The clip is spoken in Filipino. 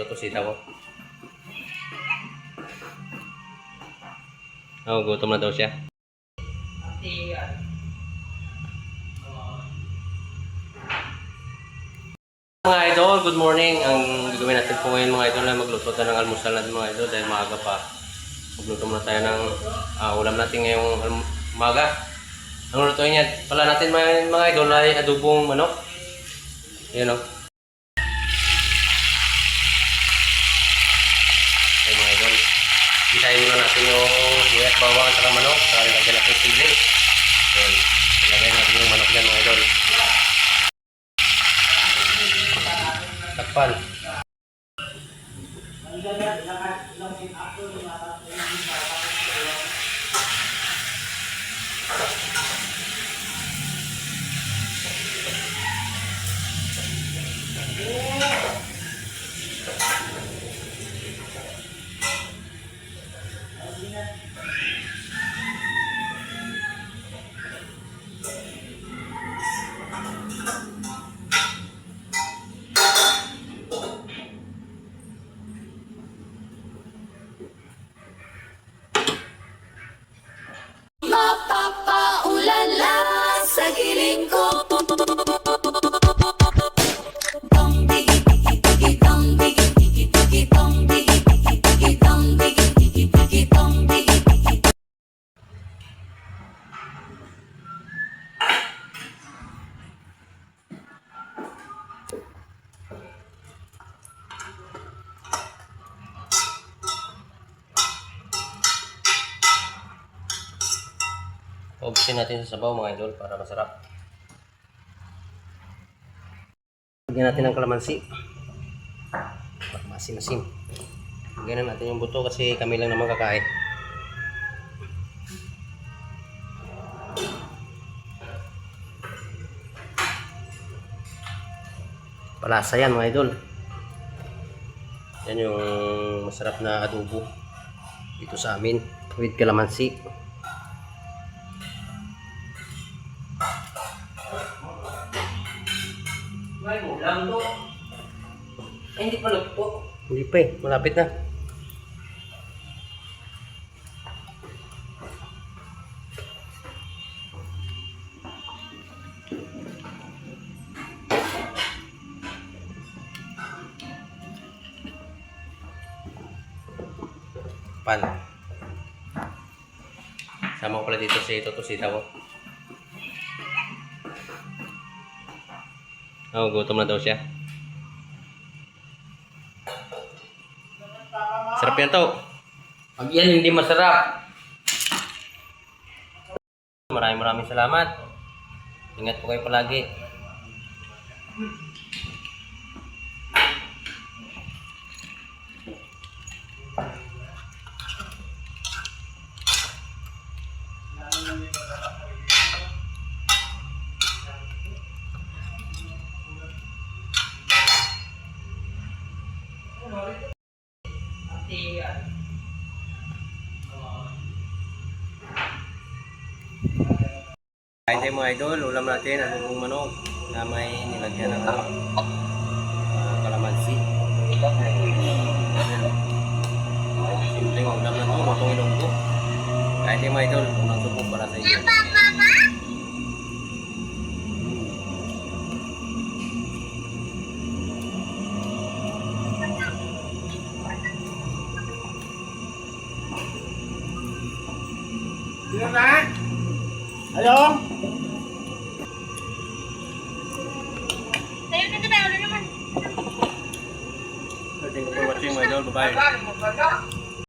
Ito sita ko. Oh, gutom na daw siya. Mga idol, good morning. Ang gagawin natin po ngayon mga idol ay magluto tayo ng almusal natin mga idol dahil maaga pa. Magluto muna tayo ng ulam natin ngayong umaga. Ang lutuin niya pala natin mga idol ay adobong manok. Yan o. Ay mga idol. Isahin muna natin yung buyat bawang at saka manok. Saka lagyan natin sili. Yan. Lagyan natin yung manok dyan mga idol. Takpan. Mapapaulala sa giling ko. Ubusin natin sa sabaw mga idol para masarap. Lagyan natin ng kalamansi. Masim-masim. Lagyan natin yung buto kasi kami lang naman kakain. Palasa yan mga idol. Yan yung masarap na adobo dito sa amin with kalamansi. Lang to. Ay, hindi pa luto. Hindi pa eh, malapit na. Pan. Sama ko pala dito si Totosita ko. Oh, gutom na daw siya. Sarap yan to. Pag yan hindi masarap. Maraming salamat. Ingat po kayo palagi. Kain tayo mga idol, ulam natin adobong manok na may nilagyan ng kalamansi. Simpleng ulam na ito, matong ilonggo. Kain tayo mga idol, unang subo para sa inyo. Sino na? Ayo? Thank you for watching mga idol, bye bye.